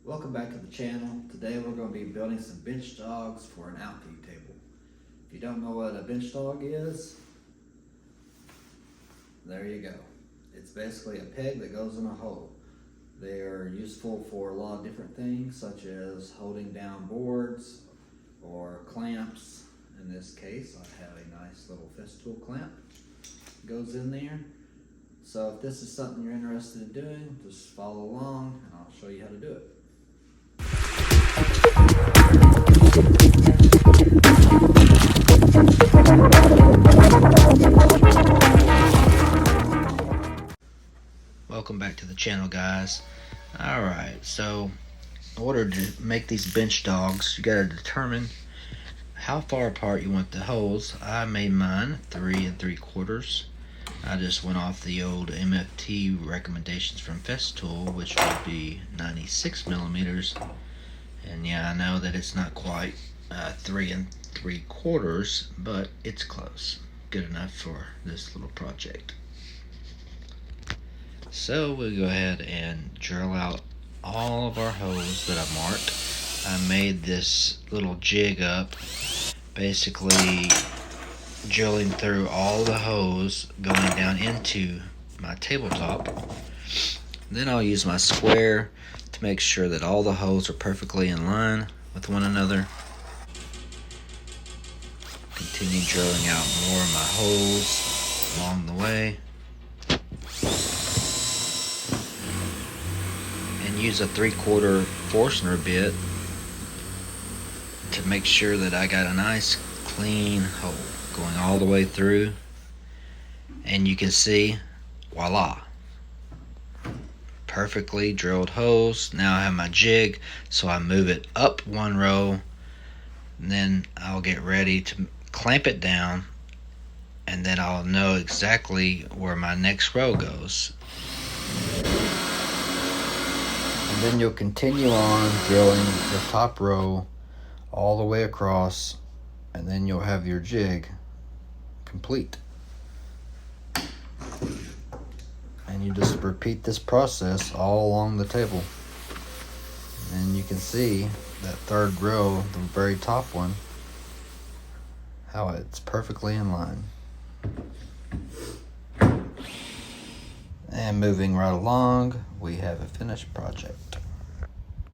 Welcome back to the channel. Today we're going to be building some bench dogs for an outfeed table. If you don't know what a bench dog is, there you go. It's basically a peg that goes in a hole. They are useful for a lot of different things, such as holding down boards or clamps. In this case, I have a nice little festool clamp that goes in there. So if this is something you're interested in doing, just follow along and I'll show you how to do it. Welcome back to the channel, guys. Alright, so in order to make these bench dogs, you got to determine how far apart you want the holes. I made mine 3 3/4. I just went off the old MFT recommendations from Festool, which would be 96 millimeters. And yeah, I know that it's not quite 3 3/4, but it's close. Good enough for this little project. So we'll go ahead and drill out all of our holes that I marked. I made this little jig up, basically drilling through all the holes going down into my tabletop. Then I'll use my square to make sure that all the holes are perfectly in line with one another. Continue drilling out more of my holes along the way. And use a 3/4 Forstner bit to make sure that I got a nice clean hole going all the way through. And you can see, voila, perfectly drilled holes. Now I have my jig, so I move it up one row, and then I'll get ready to clamp it down, and then I'll know exactly where my next row goes. And then you'll continue on drilling the top row all the way across, and then you'll have your jig complete. And you just repeat this process all along the table. And you can see that third row, the very top one, how it's perfectly in line. And moving right along, we have a finished project.